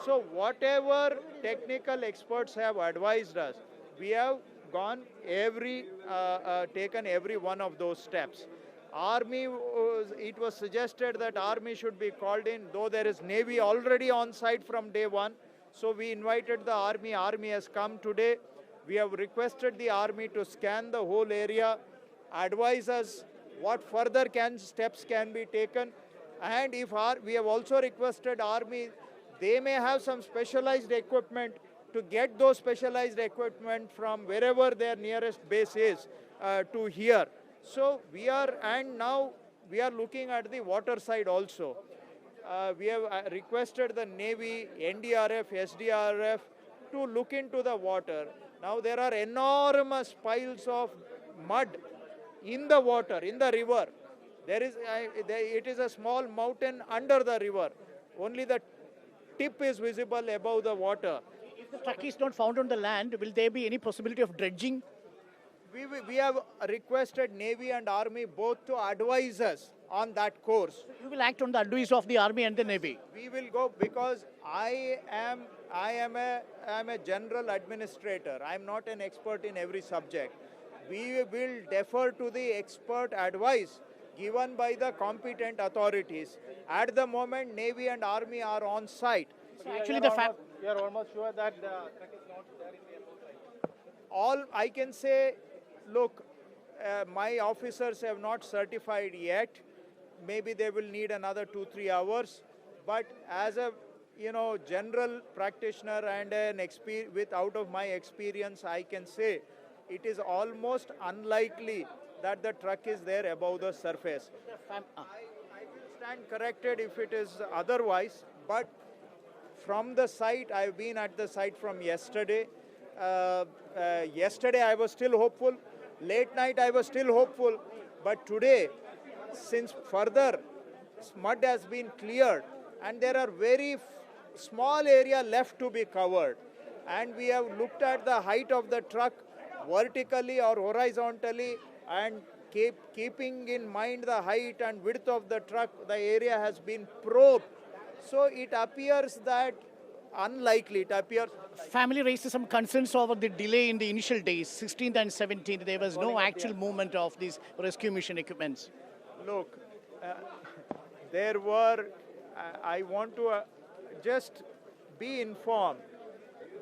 So whatever technical experts have advised us, we have gone taken every one of those steps. It was suggested that army should be called in, though there is Navy already on site from day one. So we invited the army. Army has come today. We have requested the army to scan the whole area, advise us what further steps can be taken. And we have also requested army, they may have some specialized equipment, to get those specialized equipment from wherever their nearest base is to here. So and now we are looking at the water side also. We have requested the Navy, NDRF, SDRF to look into the water. Now there are enormous piles of mud in the water, in the river. It is a small mountain under the river. Only the tip is visible above the water. If the truck is not found on the land, will there be any possibility of dredging? We have requested Navy and Army both to advise us on that course. You will act on the advice of the Army and the Navy. We will go because I am a general administrator. I am not an expert in every subject. We will defer to the expert advice given by the competent authorities. At the moment, Navy and Army are on site. So actually, you are almost sure that the truck is not there in the above side. All I can say, look, my officers have not certified yet. Maybe they will need another 2-3 hours. But as a general practitioner and out of my experience, I can say it is almost unlikely that the truck is there above the surface. I will stand corrected if it is otherwise, but from the site, I've been at the site from yesterday. Yesterday I was still hopeful. Late night I was still hopeful. But today, since further mud has been cleared and there are very small area left to be covered, and we have looked at the height of the truck vertically or horizontally, and keeping in mind the height and width of the truck, the area has been probed. So it appears that unlikely. It appears. Family raised some concerns over the delay in the initial days, 16th and 17th. There was no actual movement of these rescue mission equipments. Look, there were. I want to just be informed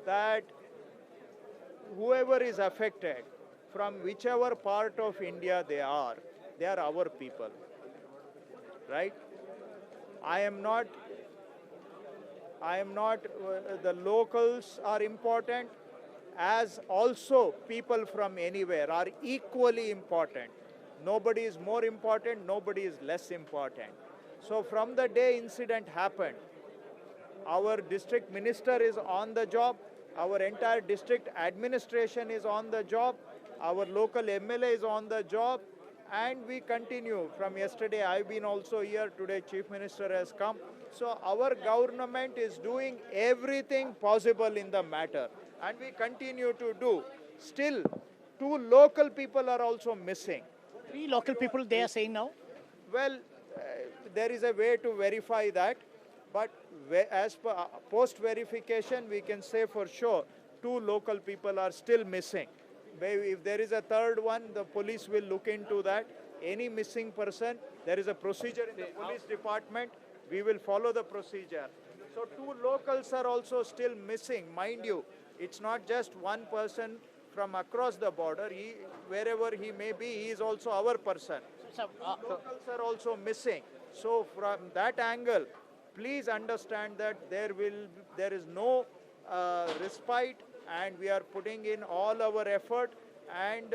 that whoever is affected, from whichever part of India they are our people, right? I am not, the locals are important, as also people from anywhere are equally important. Nobody is more important, nobody is less important. So from the day incident happened, our district minister is on the job, our entire district administration is on the job, our local MLA is on the job, and we continue. From yesterday, I've been also here. Today, Chief Minister has come. So our government is doing everything possible in the matter, and we continue to do. Still, 2 local people are also missing. 3 local people, they are saying now? Well, there is a way to verify that, but as per post-verification, we can say for sure 2 local people are still missing. If there is a third one, the police will look into that. Any missing person, there is a procedure in the police department. We will follow the procedure. So 2 locals are also still missing. Mind you, it's not just one person from across the border. Wherever he may be, he is also our person. Locals are also missing. So from that angle, please understand that there is no respite, and we are putting in all our effort, and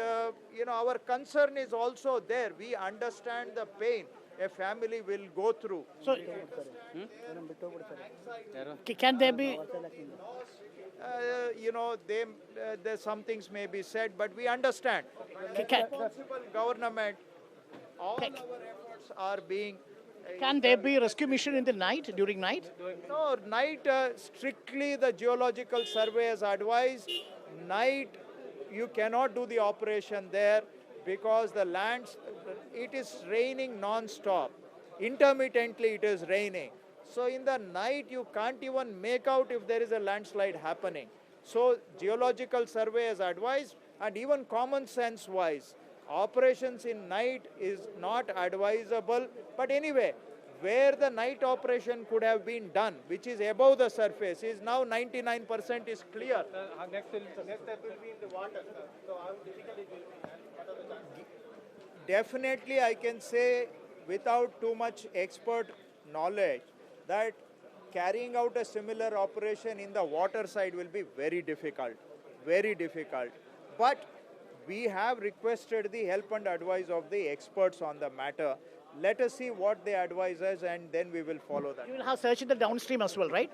our concern is also there. We understand the pain a family will go through. So, can there be? There some things may be said, but we understand. Responsible government, all our efforts are being. Can there be a rescue mission in the night, during night? No, night, strictly the geological survey has advised, night you cannot do the operation there because the lands, it is raining non-stop. Intermittently it is raining. So in the night, you can't even make out if there is a landslide happening. So geological survey has advised, and even common sense wise, operations in night is not advisable. But anyway, where the night operation could have been done, which is above the surface, is now 99% is clear. Next step will be in the water, sir. So how difficult it will be and what are the chances? Definitely, I can say without too much expert knowledge that carrying out a similar operation in the water side will be very difficult, very difficult. But we have requested the help and advice of the experts on the matter. Let us see what they advise us, and then we will follow that. You will have search in the downstream as well, right?